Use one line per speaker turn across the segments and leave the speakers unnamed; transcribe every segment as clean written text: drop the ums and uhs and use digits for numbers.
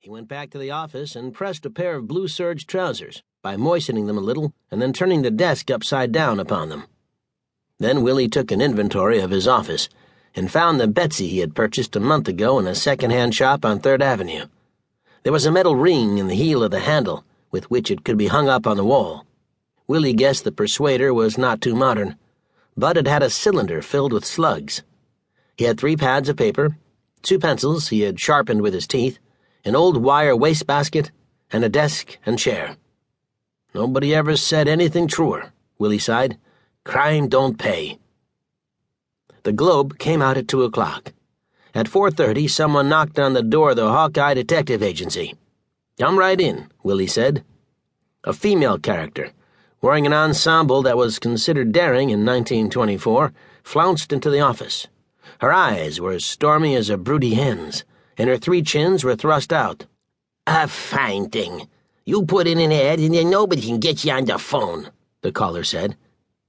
He went back to the office and pressed a pair of blue serge trousers by moistening them a little and then turning the desk upside down upon them. Then Willie took an inventory of his office and found the Betsy he had purchased a month ago in a second-hand shop on 3rd Avenue. There was a metal ring in the heel of the handle with which it could be hung up on the wall. Willie guessed the persuader was not too modern, but it had a cylinder filled with slugs. He had 3 pads of paper, 2 pencils he had sharpened with his teeth, an old wire wastebasket, and a desk and chair. Nobody ever said anything truer, Willie sighed. Crime don't pay. The Globe came out at 2 o'clock. At 4:30, someone knocked on the door of the Hawkeye Detective Agency. "Come right in," Willie said. A female character, wearing an ensemble that was considered daring in 1924, flounced into the office. Her eyes were as stormy as a broody hen's, and her 3 chins were thrust out. "A fine thing. You put in an ad, and then nobody can get you on the phone," the caller said.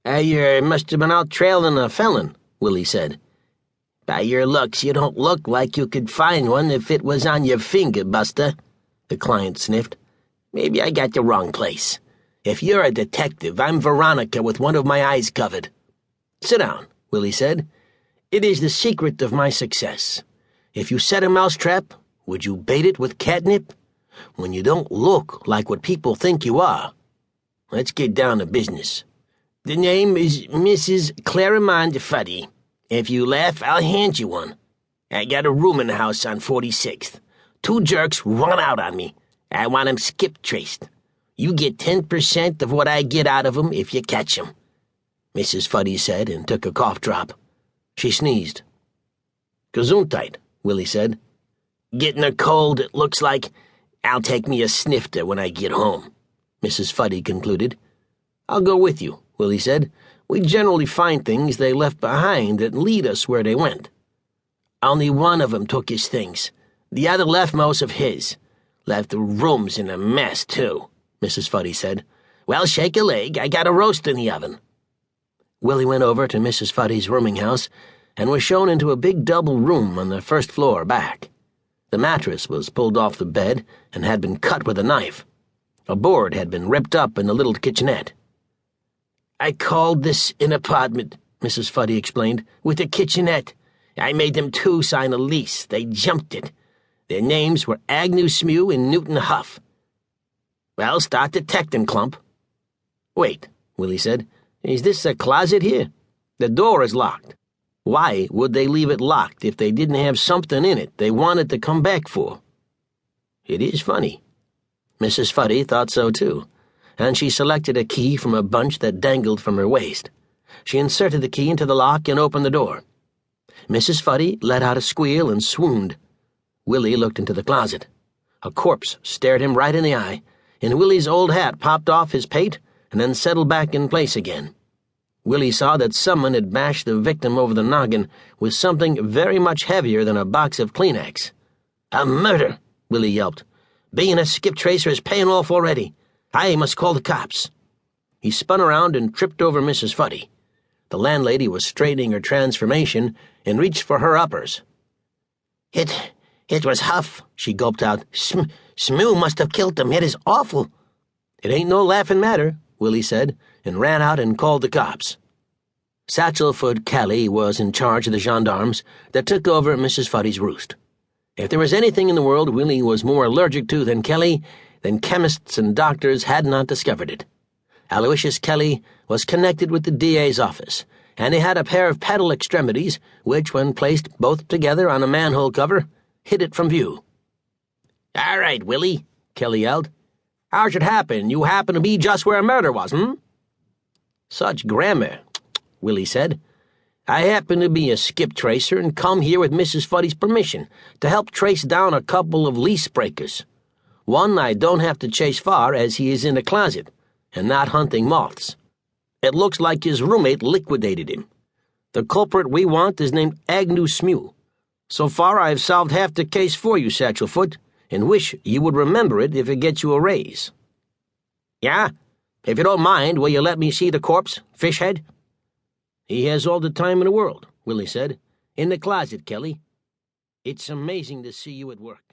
You must have been out trailing a felon," Willie said. "By your looks, you don't look like you could find one if it was on your finger, Buster," the client sniffed. "Maybe I got the wrong place. If you're a detective, I'm Veronica with one of my eyes covered." "Sit down," Willie said. "It is the secret of my success. If you set a mousetrap, would you bait it with catnip? When you don't look like what people think you are. Let's get down to business. The name is Mrs. Clarimond Fuddy. If you laugh, I'll hand you one. I got a rooming house on 46th. 2 jerks run out on me. I want 'em skip traced. You get 10% of what I get out of 'em if you catch 'em," Mrs. Fuddy said and took a cough drop. She sneezed. "Gesundheit," Willie said. "Getting a cold, it looks like. I'll take me a snifter when I get home," Mrs. Fuddy concluded. "I'll go with you," Willie said. "We generally find things they left behind that lead us where they went." "Only one of 'em took his things. The other left most of his. Left the rooms in a mess, too," Mrs. Fuddy said. "Well, shake a leg. I got a roast in the oven." Willie went over to Mrs. Fuddy's rooming house and was shown into a big double room on the 1st floor back. The mattress was pulled off the bed and had been cut with a knife. A board had been ripped up in the little kitchenette. "I called this an apartment," Mrs. Fuddy explained, "with a kitchenette. I made them 2 sign a lease. They jumped it. Their names were Agnew Smew and Newton Huff." "Well, start detecting, Klump." "Wait," Willie said. "Is this a closet here? The door is locked. Why would they leave it locked if they didn't have something in it they wanted to come back for?" "It is funny." Mrs. Fuddy thought so, too, and she selected a key from a bunch that dangled from her waist. She inserted the key into the lock and opened the door. Mrs. Fuddy let out a squeal and swooned. Willie looked into the closet. A corpse stared him right in the eye, and Willie's old hat popped off his pate and then settled back in place again. Willie saw that someone had bashed the victim over the noggin with something very much heavier than a box of Kleenex. "A murder!" Willie yelped. "Being a skip tracer is paying off already. I must call the cops." He spun around and tripped over Mrs. Fuddy. The landlady was straightening her transformation and reached for her uppers. It was Huff," she gulped out. Smew must have killed him. It is awful." "It ain't no laughing matter," Willie said, and ran out and called the cops. Satchelfoot Kelly was in charge of the gendarmes that took over Mrs. Fuddy's roost. If there was anything in the world Willie was more allergic to than Kelly, then chemists and doctors had not discovered it. Aloysius Kelly was connected with the DA's office, and he had a pair of pedal extremities which, when placed both together on a manhole cover, hid it from view. "All right, Willie," Kelly yelled. "How'd it happen? You happen to be just where a murder was, "Such grammar," Willie said. "I happen to be a skip tracer and come here with Mrs. Fuddy's permission to help trace down a couple of lease breakers. One I don't have to chase far as he is in a closet and not hunting moths. It looks like his roommate liquidated him. The culprit we want is named Agnew Smew. So far I've solved half the case for you, Satchelfoot, and wish you would remember it if it gets you a raise." "Yeah? If you don't mind, will you let me see the corpse, Fishhead?" "He has all the time in the world," Willie said. "In the closet, Kelly. It's amazing to see you at work."